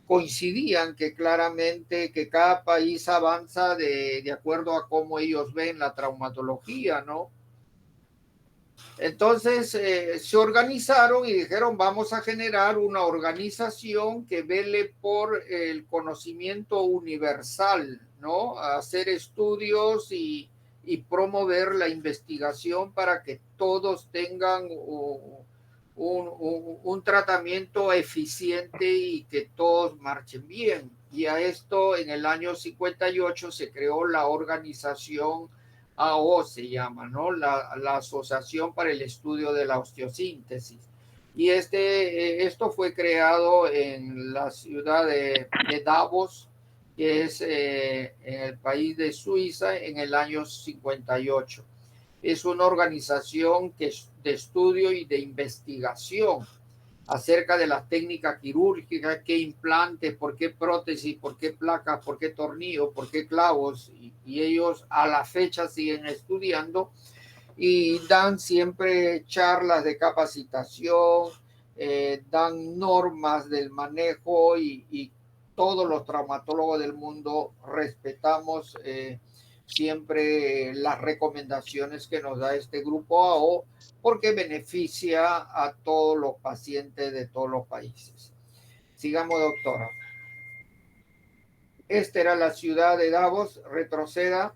coincidían que claramente que cada país avanza de acuerdo a cómo ellos ven la traumatología, ¿no? Entonces se organizaron y dijeron, vamos a generar una organización que vele por el conocimiento universal, ¿no? Hacer estudios y promover la investigación para que todos tengan un tratamiento eficiente y que todos marchen bien. Y a esto en el año 58 se creó la organización AO, se llama, ¿no? La Asociación para el Estudio de la Osteosíntesis. Y esto fue creado en la ciudad de Davos, que es en el país de Suiza, en el año 58. Es una organización de estudio y de investigación acerca de las técnicas quirúrgicas, qué implantes, por qué prótesis, por qué placas, por qué tornillos, por qué clavos, y ellos a la fecha siguen estudiando y dan siempre charlas de capacitación, dan normas del manejo y todos los traumatólogos del mundo respetamos siempre las recomendaciones que nos da este grupo AO porque beneficia a todos los pacientes de todos los países. Sigamos, doctora. Esta era la ciudad de Davos, retroceda.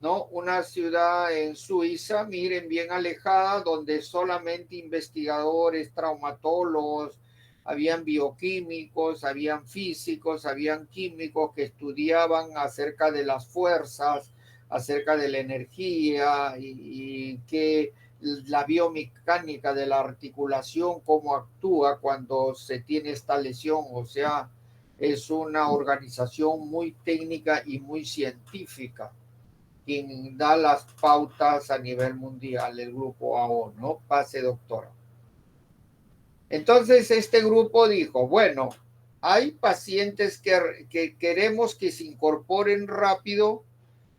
¿no? Una ciudad en Suiza, miren, bien alejada, donde solamente investigadores, traumatólogos, habían bioquímicos, habían físicos, habían químicos que estudiaban acerca de las fuerzas, acerca de la energía y que la biomecánica de la articulación, cómo actúa cuando se tiene esta lesión. O sea, es una organización muy técnica y muy científica quien da las pautas a nivel mundial, el grupo AO, ¿no? Pase, doctora. Entonces, este grupo dijo, bueno, hay pacientes que queremos que se incorporen rápido,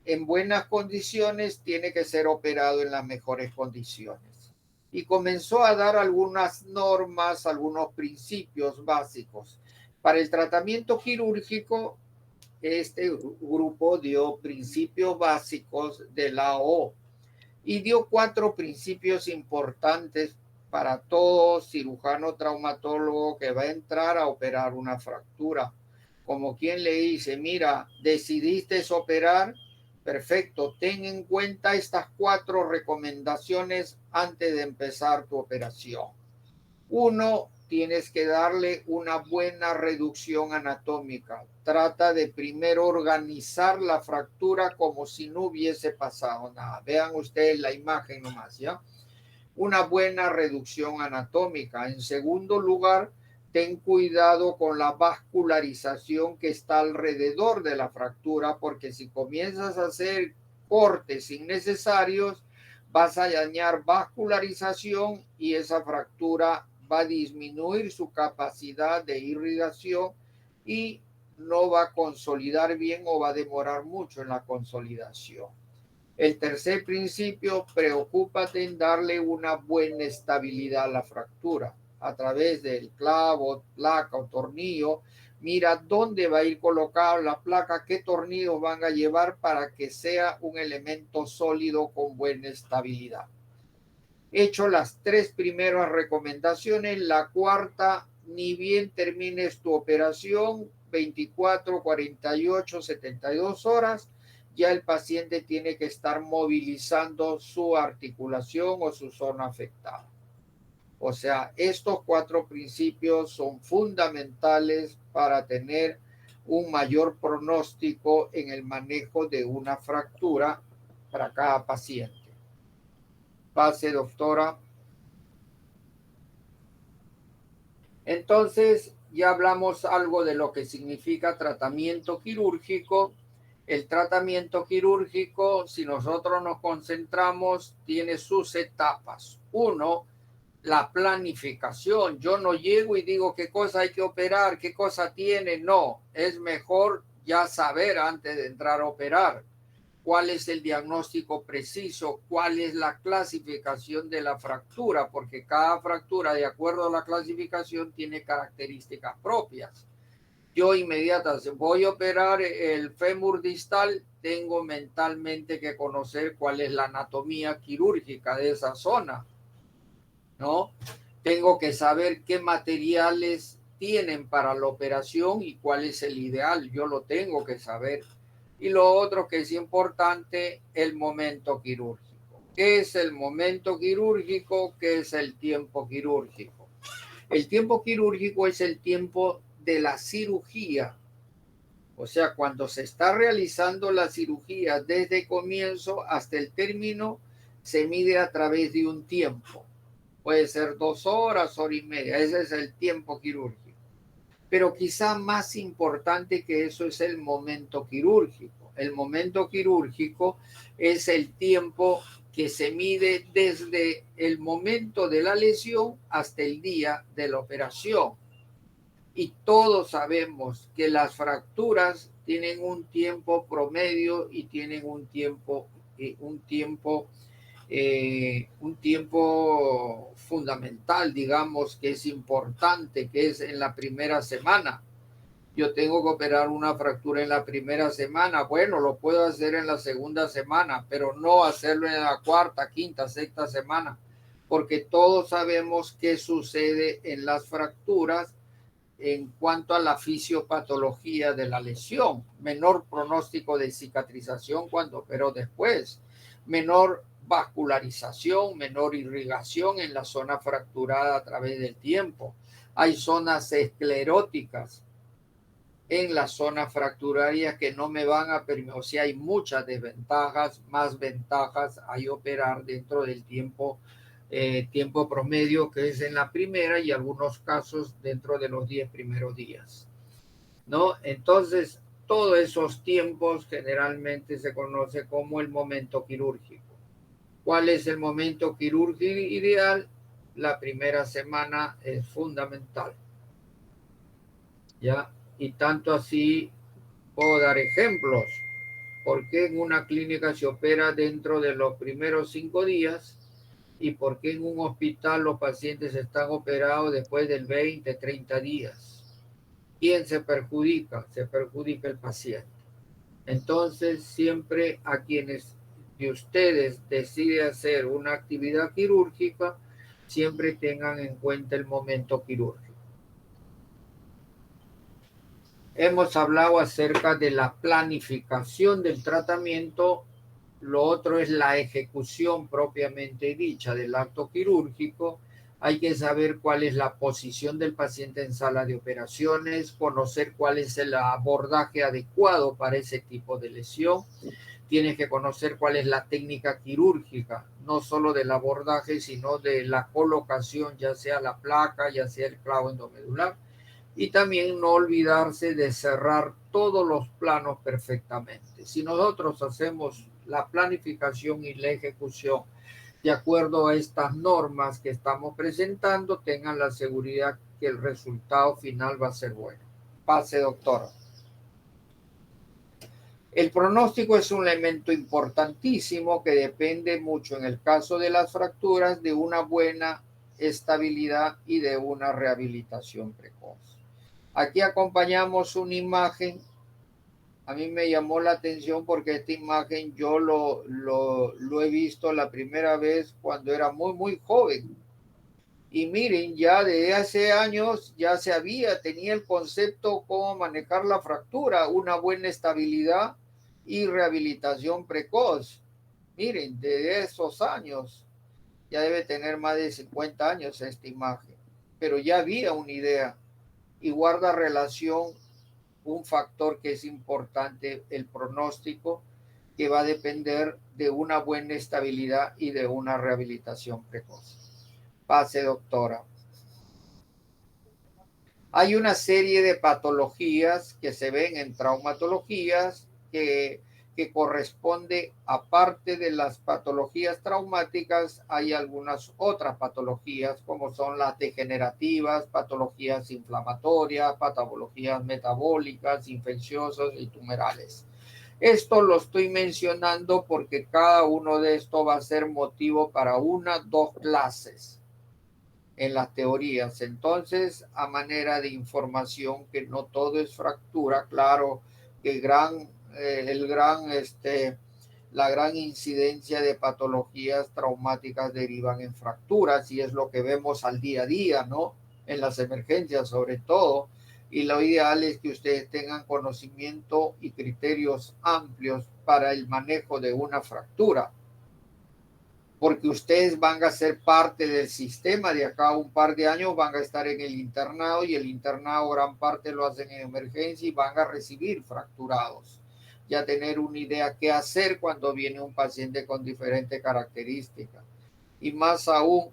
en buenas condiciones, tiene que ser operado en las mejores condiciones. Y comenzó a dar algunas normas, algunos principios básicos. Para el tratamiento quirúrgico, este grupo dio principios básicos de la O y dio 4 principios importantes para todo cirujano traumatólogo que va a entrar a operar una fractura. Como quien le dice, mira, decidiste operar, perfecto, ten en cuenta estas 4 recomendaciones antes de empezar tu operación. Uno, tienes que darle una buena reducción anatómica. Trata de primero organizar la fractura como si no hubiese pasado nada. Vean ustedes la imagen nomás, ¿ya? Una buena reducción anatómica. En segundo lugar, ten cuidado con la vascularización que está alrededor de la fractura, porque si comienzas a hacer cortes innecesarios, vas a dañar vascularización y esa fractura va a disminuir su capacidad de irrigación y no va a consolidar bien o va a demorar mucho en la consolidación. El tercer principio, preocúpate en darle una buena estabilidad a la fractura a través del clavo, placa o tornillo. Mira dónde va a ir colocada la placa, qué tornillos van a llevar para que sea un elemento sólido con buena estabilidad. Hecho las 3 primeras recomendaciones, la cuarta, ni bien termines tu operación, 24, 48, 72 horas, ya el paciente tiene que estar movilizando su articulación o su zona afectada. O sea, estos 4 principios son fundamentales para tener un mayor pronóstico en el manejo de una fractura para cada paciente. Pase, doctora. Entonces, ya hablamos algo de lo que significa tratamiento quirúrgico. El tratamiento quirúrgico, si nosotros nos concentramos, tiene sus etapas. Uno, la planificación. Yo no llego y digo qué cosa hay que operar, qué cosa tiene. No, es mejor ya saber antes de entrar a operar cuál es el diagnóstico preciso, cuál es la clasificación de la fractura, porque cada fractura, de acuerdo a la clasificación, tiene características propias. Yo inmediatamente voy a operar el fémur distal, tengo mentalmente que conocer cuál es la anatomía quirúrgica de esa zona, ¿no? Tengo que saber qué materiales tienen para la operación y cuál es el ideal, yo lo tengo que saber. Y lo otro que es importante, el momento quirúrgico. ¿Qué es el momento quirúrgico? ¿Qué es el tiempo quirúrgico? El tiempo quirúrgico es el tiempo de la cirugía. O sea, cuando se está realizando la cirugía desde el comienzo hasta el término, se mide a través de un tiempo. Puede ser 2 horas, hora y media. Ese es el tiempo quirúrgico. Pero quizá más importante que eso es el momento quirúrgico. El momento quirúrgico es el tiempo que se mide desde el momento de la lesión hasta el día de la operación. Y todos sabemos que las fracturas tienen un tiempo promedio y tienen un tiempo fundamental, digamos, que es importante, que es en la primera semana. Yo tengo que operar una fractura en la primera semana. Bueno, lo puedo hacer en la segunda semana, pero no hacerlo en la cuarta, quinta, sexta semana, porque todos sabemos qué sucede en las fracturas en cuanto a la fisiopatología de la lesión, menor pronóstico de cicatrización cuando operó después, menor vascularización, menor irrigación en la zona fracturada a través del tiempo. Hay zonas escleróticas en las zonas fracturarias que no me van a permitir, o sea, hay muchas desventajas, más ventajas hay operar dentro del tiempo promedio que es en la primera y algunos casos dentro de los 10 primeros días, ¿no? Entonces, todos esos tiempos generalmente se conoce como el momento quirúrgico. ¿Cuál es el momento quirúrgico ideal? La primera semana es fundamental, ¿ya? Y tanto así puedo dar ejemplos. ¿Por qué en una clínica se opera dentro de los primeros 5 días? ¿Y por qué en un hospital los pacientes están operados después del 20, 30 días? ¿Quién se perjudica? Se perjudica el paciente. Entonces, siempre a quienes de ustedes deciden hacer una actividad quirúrgica, siempre tengan en cuenta el momento quirúrgico. Hemos hablado acerca de la planificación del tratamiento. Lo otro es la ejecución propiamente dicha del acto quirúrgico. Hay que saber cuál es la posición del paciente en sala de operaciones, conocer cuál es el abordaje adecuado para ese tipo de lesión. Tienes que conocer cuál es la técnica quirúrgica, no solo del abordaje, sino de la colocación, ya sea la placa, ya sea el clavo endomedular. Y también no olvidarse de cerrar todos los planos perfectamente. Si nosotros hacemos la planificación y la ejecución de acuerdo a estas normas que estamos presentando, tengan la seguridad que el resultado final va a ser bueno. Pase, doctora. El pronóstico es un elemento importantísimo que depende mucho, en el caso de las fracturas, de una buena estabilidad y de una rehabilitación precoz. Aquí acompañamos una imagen. A mí me llamó la atención porque esta imagen yo lo he visto la primera vez cuando era muy joven. Y miren, ya de hace años ya tenía el concepto cómo manejar la fractura, una buena estabilidad y rehabilitación precoz. Miren, de esos años, ya debe tener más de 50 años esta imagen, pero ya había una idea y guarda relación un factor que es importante, el pronóstico, que va a depender de una buena estabilidad y de una rehabilitación precoz. Pase, doctora. Hay una serie de patologías que se ven en traumatologías que corresponde, aparte de las patologías traumáticas, hay algunas otras patologías como son las degenerativas, patologías inflamatorias, patologías metabólicas, infecciosas y tumorales. Esto lo estoy mencionando porque cada uno de estos va a ser motivo para 1 o 2 clases en las teorías. Entonces, a manera de información, que no todo es fractura, claro que la gran incidencia de patologías traumáticas derivan en fracturas y es lo que vemos al día a día, ¿no? En las emergencias sobre todo. Y lo ideal es que ustedes tengan conocimiento y criterios amplios para el manejo de una fractura, porque ustedes van a ser parte del sistema. De acá a un par de años van a estar en el internado y el internado gran parte lo hacen en emergencia y van a recibir fracturados. Ya tener una idea qué hacer cuando viene un paciente con diferentes características. Y más aún,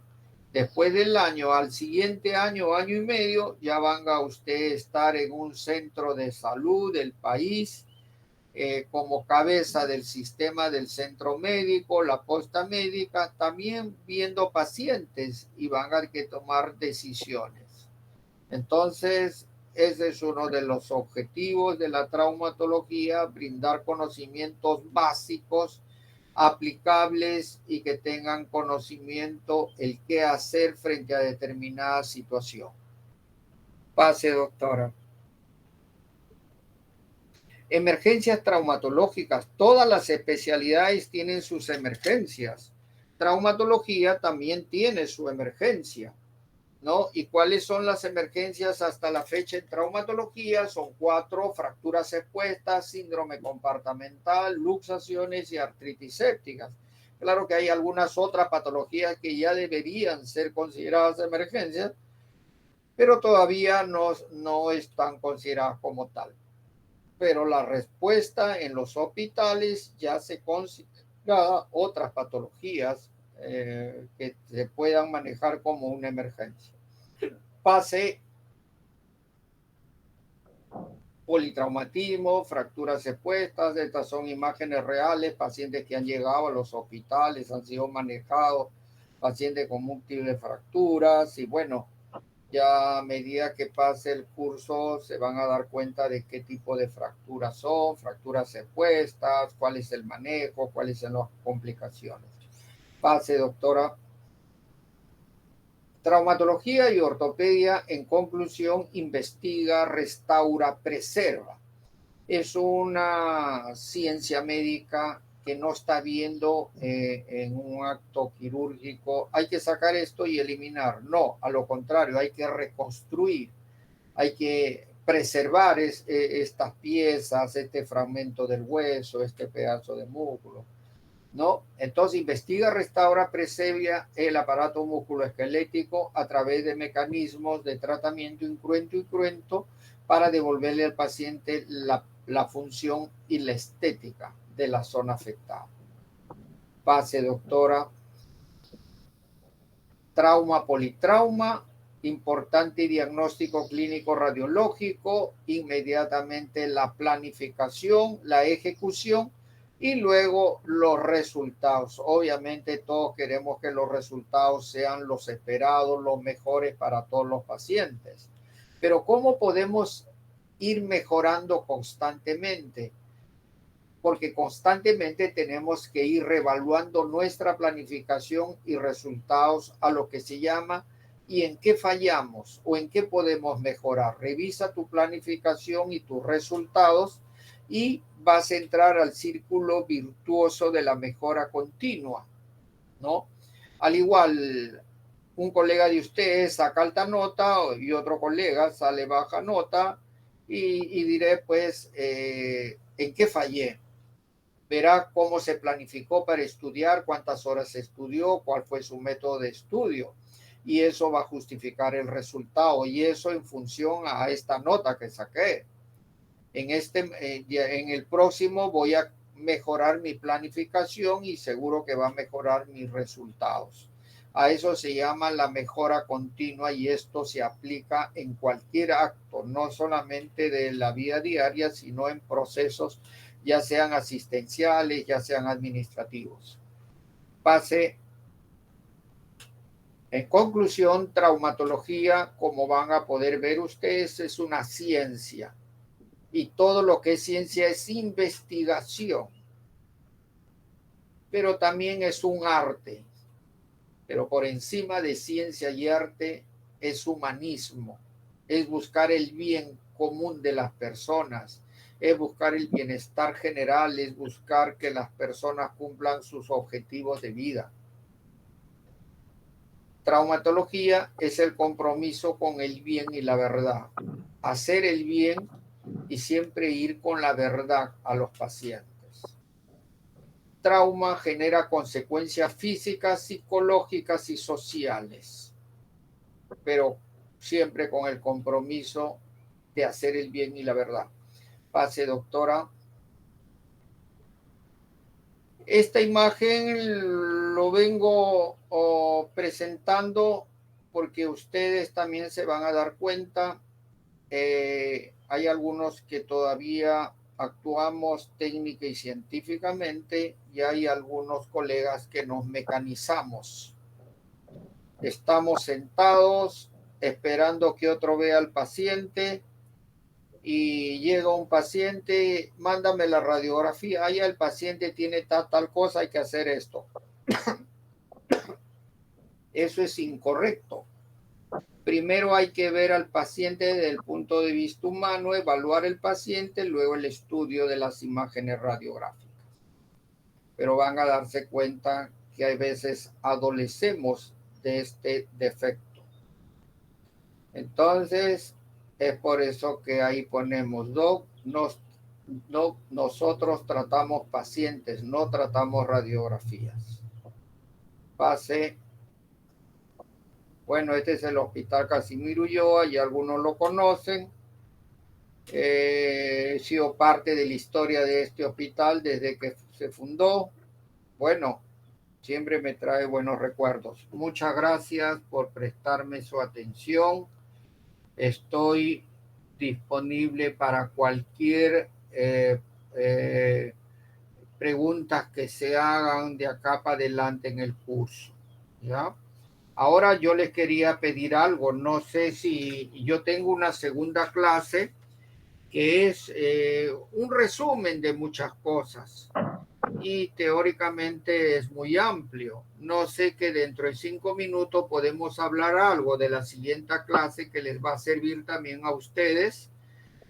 después del año, al siguiente año, año y medio, ya van a ustedes estar en un centro de salud del país, como cabeza del sistema del centro médico, la posta médica, también viendo pacientes y van a que tomar decisiones. Entonces, ese es uno de los objetivos de la traumatología, brindar conocimientos básicos, aplicables y que tengan conocimiento el qué hacer frente a determinada situación. Pase, doctora. Emergencias traumatológicas. Todas las especialidades tienen sus emergencias. Traumatología también tiene su emergencia. ¿no? ¿Y cuáles son las emergencias hasta la fecha en traumatología? Son 4: fracturas expuestas, síndrome compartimental, luxaciones y artritis sépticas. Claro que hay algunas otras patologías que ya deberían ser consideradas emergencias, pero todavía no están consideradas como tal. Pero la respuesta en los hospitales ya se considera otras patologías que se puedan manejar como una emergencia. Pase, politraumatismo, fracturas expuestas, estas son imágenes reales, pacientes que han llegado a los hospitales, han sido manejados, pacientes con múltiples fracturas y bueno, ya a medida que pase el curso se van a dar cuenta de qué tipo de fracturas son, fracturas expuestas, cuál es el manejo, cuáles son las complicaciones. Pase, doctora. Traumatología y ortopedia, en conclusión, investiga, restaura, preserva. Es una ciencia médica que no está viendo en un acto quirúrgico, hay que sacar esto y eliminar. No, a lo contrario, hay que reconstruir, hay que preservar estas piezas, este fragmento del hueso, este pedazo de músculo, ¿no? Entonces investiga, restaura, preserva el aparato musculoesquelético a través de mecanismos de tratamiento incruento y cruento para devolverle al paciente la función y la estética de la zona afectada. Pase, doctora. Trauma, politrauma, importante diagnóstico clínico radiológico, inmediatamente la planificación, la ejecución y luego los resultados. Obviamente todos queremos que los resultados sean los esperados, los mejores para todos los pacientes. Pero ¿cómo podemos ir mejorando constantemente? Porque constantemente tenemos que ir reevaluando nuestra planificación y resultados a lo que se llama y en qué fallamos o en qué podemos mejorar. Revisa tu planificación y tus resultados y vas a entrar al círculo virtuoso de la mejora continua, ¿no? Al igual, un colega de ustedes saca alta nota y otro colega sale baja nota y diré, pues, ¿en qué fallé? Verá cómo se planificó para estudiar, cuántas horas estudió, cuál fue su método de estudio. Y eso va a justificar el resultado. Y eso en función a esta nota que saqué. En el próximo voy a mejorar mi planificación y seguro que va a mejorar mis resultados. A eso se llama la mejora continua y esto se aplica en cualquier acto, no solamente de la vida diaria, sino en procesos ya sean asistenciales, ya sean administrativos. Pase. En conclusión, traumatología, como van a poder ver ustedes, es una ciencia. Y todo lo que es ciencia es investigación. Pero también es un arte. Pero por encima de ciencia y arte es humanismo. Es buscar el bien común de las personas. Es buscar el bienestar general. Es buscar que las personas cumplan sus objetivos de vida. Traumatología es el compromiso con el bien y la verdad. Hacer el bien y siempre ir con la verdad a los pacientes. Trauma genera consecuencias físicas, psicológicas y sociales, pero siempre con el compromiso de hacer el bien y la verdad. Pase, doctora. Esta imagen lo vengo presentando porque ustedes también se van a dar cuenta. Hay algunos que todavía actuamos técnica y científicamente y hay algunos colegas que nos mecanizamos. Estamos sentados esperando que otro vea al paciente y llega un paciente, mándame la radiografía, allá el paciente tiene tal cosa, hay que hacer esto. Eso es incorrecto. Primero hay que ver al paciente desde el punto de vista humano, evaluar el paciente, luego el estudio de las imágenes radiográficas. Pero van a darse cuenta que hay veces adolecemos de este defecto. Entonces, es por eso que ahí ponemos nosotros tratamos pacientes, no tratamos radiografías. Pase. Bueno, este es el Hospital Casimiro Ulloa, y algunos lo conocen. He sido parte de la historia de este hospital desde que se fundó. Bueno, siempre me trae buenos recuerdos. Muchas gracias por prestarme su atención. Estoy disponible para cualquier preguntas que se hagan de acá para adelante en el curso, ¿ya? Ahora yo les quería pedir algo. No sé si yo tengo una segunda clase que es un resumen de muchas cosas y teóricamente es muy amplio. No sé, que dentro de 5 minutos podemos hablar algo de la siguiente clase que les va a servir también a ustedes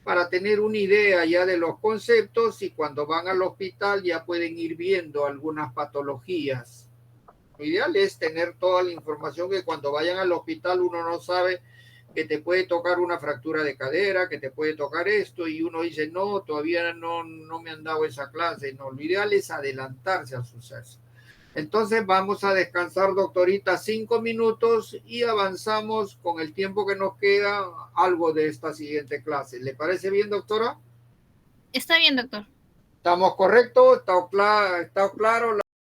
para tener una idea ya de los conceptos, y cuando van al hospital ya pueden ir viendo algunas patologías. Lo ideal es tener toda la información, que cuando vayan al hospital uno no sabe que te puede tocar una fractura de cadera, que te puede tocar esto, y uno dice, no, todavía no me han dado esa clase. No, lo ideal es adelantarse al suceso. Entonces vamos a descansar, doctorita, 5 minutos y avanzamos con el tiempo que nos queda algo de esta siguiente clase. ¿Le parece bien, doctora? Está bien, doctor. ¿Estamos correctos? ¿Está claro?